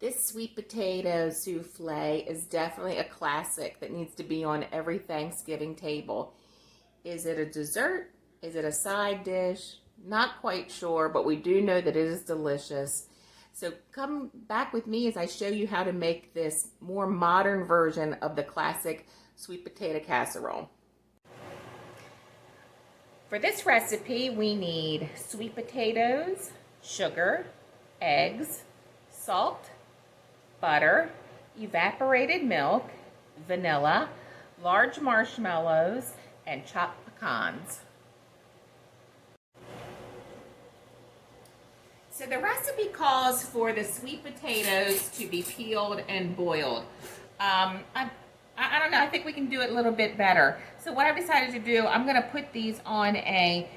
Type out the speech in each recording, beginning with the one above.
This sweet potato souffle is definitely a classic that needs to be on every Thanksgiving table. Is it a dessert? Is it a side dish? Not quite sure, but we do know that it is delicious. So come back with me as I show you how to make this more modern version of the classic sweet potato casserole. For this recipe, we need sweet potatoes, sugar, eggs, salt, butter, evaporated milk, vanilla, large marshmallows, and chopped pecans. So the recipe calls for the sweet potatoes to be peeled and boiled. I don't know, I think we can do it a little bit better. So what I've decided to do, I'm going to put these on a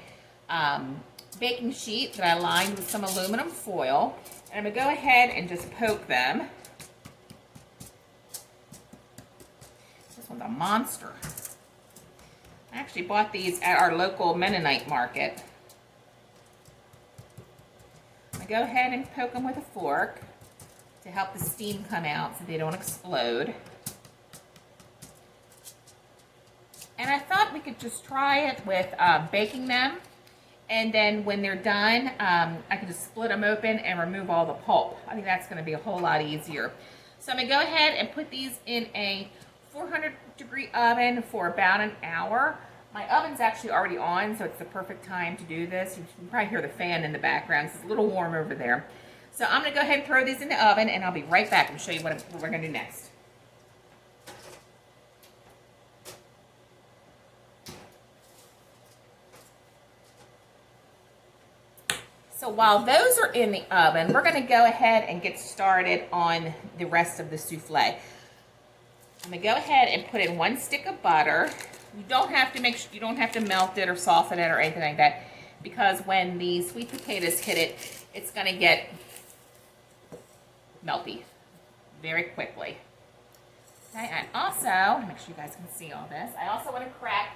baking sheet that I lined with some aluminum foil. And I'm going to go ahead and just poke them. This one's a monster. I actually bought these at our local Mennonite market. I'm going to go ahead and poke them with a fork to help the steam come out so they don't explode. And I thought we could just try it with baking them. And then when they're done, I can just split them open and remove all the pulp. I think that's going to be a whole lot easier. So I'm going to go ahead and put these in a 400-degree oven for about an hour. My oven's actually already on, so it's the perfect time to do this. You can probably hear the fan in the background. It's a little warm over there. So I'm going to go ahead and throw these in the oven, and I'll be right back and show you what we're going to do next. So while those are in the oven, we're going to go ahead and get started on the rest of the souffle. I'm going to go ahead and put in 1 stick of butter. You don't have to melt it or soften it or anything like that, because when the sweet potatoes hit it, it's going to get melty very quickly. Okay, and also, make sure you guys can see all this, I also want to crack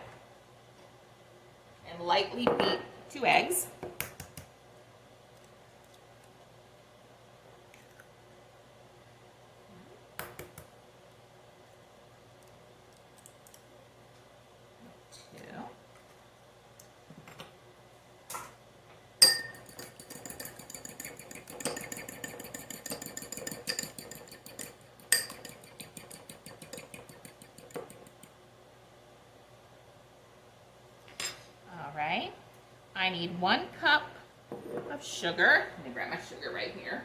and lightly beat 2 eggs. Right, I need 1 cup of sugar. Let me grab my sugar right here.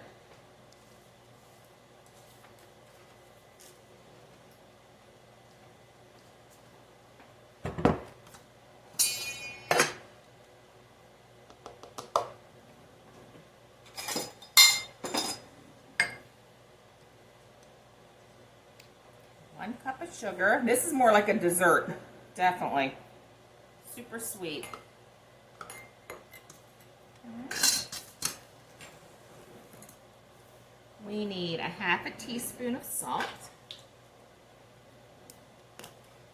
One cup of sugar. This is more like a dessert, definitely. Super sweet. We need a 1/2 teaspoon of salt.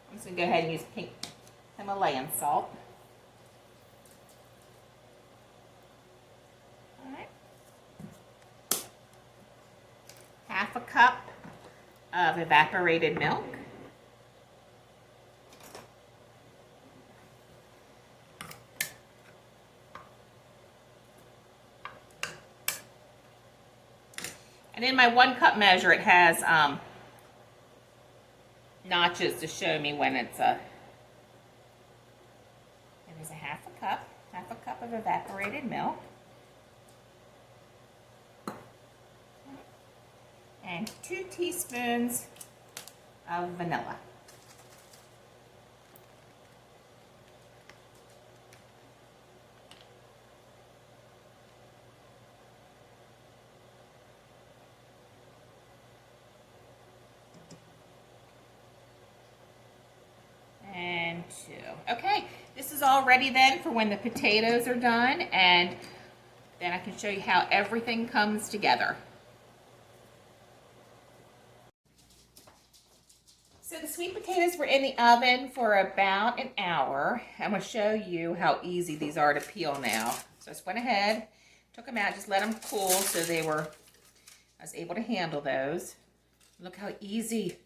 I'm just going to go ahead and use pink Himalayan salt. All right. 1/2 cup of evaporated milk. And in my 1 cup measure, it has notches to show me when it's a. It is a 1/2 cup of evaporated milk, and 2 teaspoons of vanilla. And 2. Okay, this is all ready then for when the potatoes are done, and then I can show you how everything comes together. So the sweet potatoes were in the oven for about an hour. I'm going to show you how easy these are to peel now. So I just went ahead, took them out, just let them cool so they were I was able to handle those. Look how easy.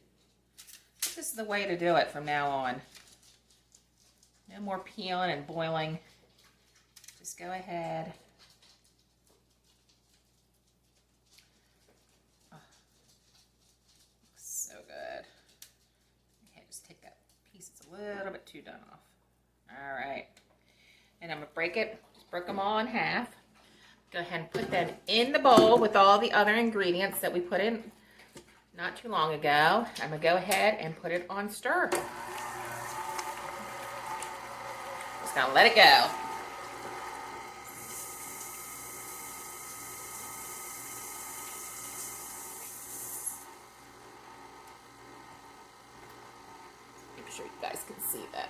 This is the way to do it from now on. No more peeling and boiling. Just go ahead. Oh, looks so good. Okay, just take that piece that's a little bit too done off. All right. And I'm gonna break it, just broke them all in half. Go ahead and put them in the bowl with all the other ingredients that we put in not too long ago. I'm gonna go ahead and put it on stir. Just gonna let it go. Make sure you guys can see that.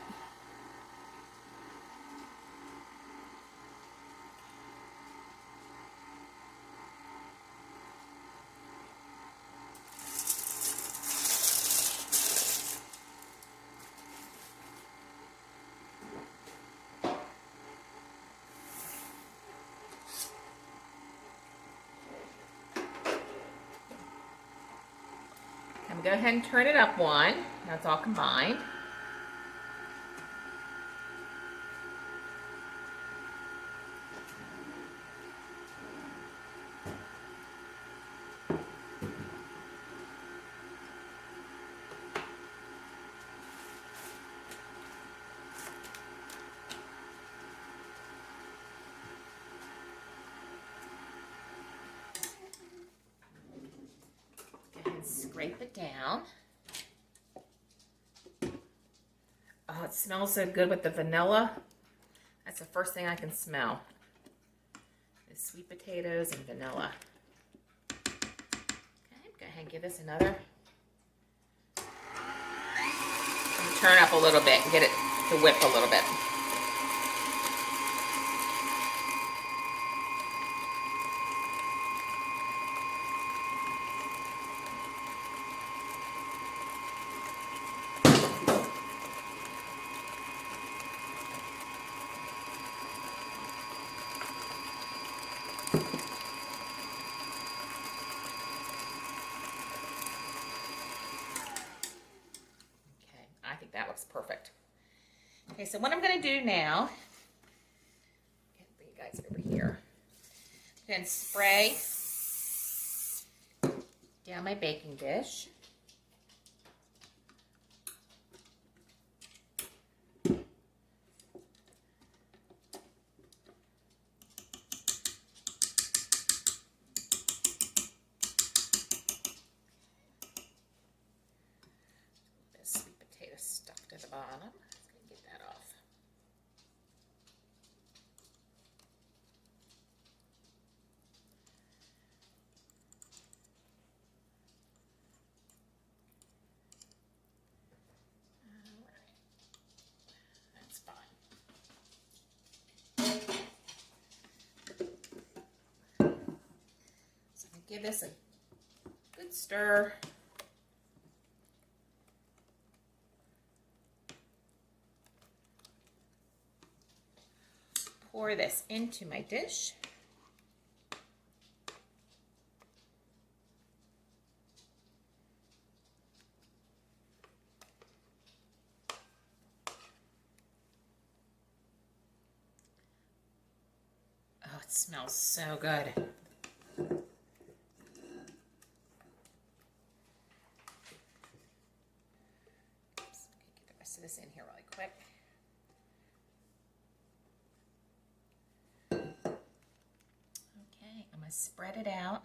I'm gonna go ahead and turn it up one. Now it's all combined. Scrape it down. Oh, it smells so good with the vanilla. That's the first thing I can smell. The sweet potatoes and vanilla. Okay, go ahead and give this another. Turn up a little bit and get it to whip a little bit. I think that looks perfect. Okay, so what I'm going to do now, bring you guys over here, then spray down my baking dish. Stuck to the bottom. Let's get that off. All right. That's fine. So I'm going to give this a good stir. Pour this into my dish. Oh, it smells so good. Oops, get the rest of this in here really quick. I'm going to spread it out.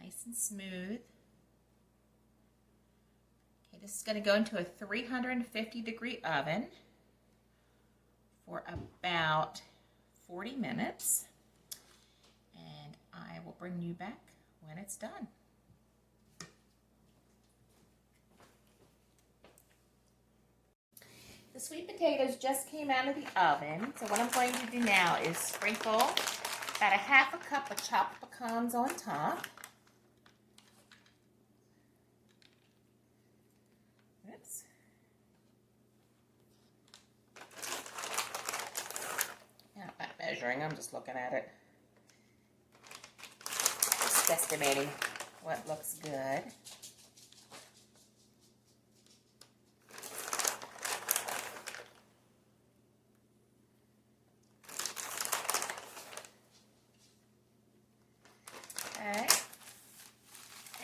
Nice and smooth. Okay, this is going to go into a 350-degree oven for about 40 minutes. And I will bring you back when it's done. The sweet potatoes just came out of the oven, so what I'm going to do now is sprinkle about a half a cup of chopped pecans on top. Oops. I'm not measuring, I'm just looking at it. just estimating what looks good. Okay.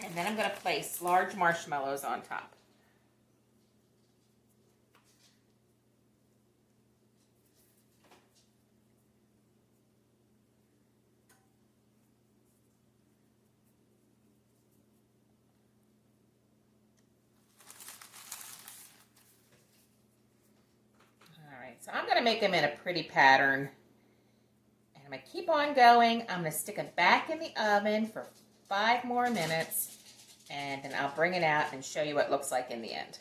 And then I'm going to place large marshmallows on top. So I'm going to make them in a pretty pattern. And I'm going to keep on going. I'm going to stick it back in the oven for 5 more minutes. And then I'll bring it out and show you what it looks like in the end.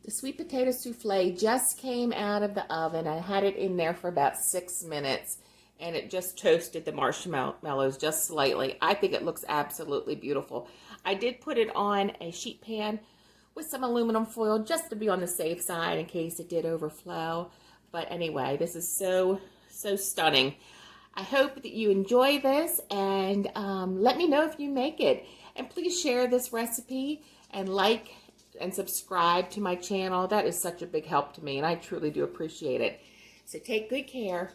The sweet potato souffle just came out of the oven. I had it in there for about 6 minutes. And it just toasted the marshmallows just slightly. I think it looks absolutely beautiful. I did put it on a sheet pan with some aluminum foil just to be on the safe side in case it did overflow. But anyway, this is so stunning. I hope that you enjoy this, and let me know if you make it. And please share this recipe and like and subscribe to my channel. That is such a big help to me, and I truly do appreciate it. So take good care.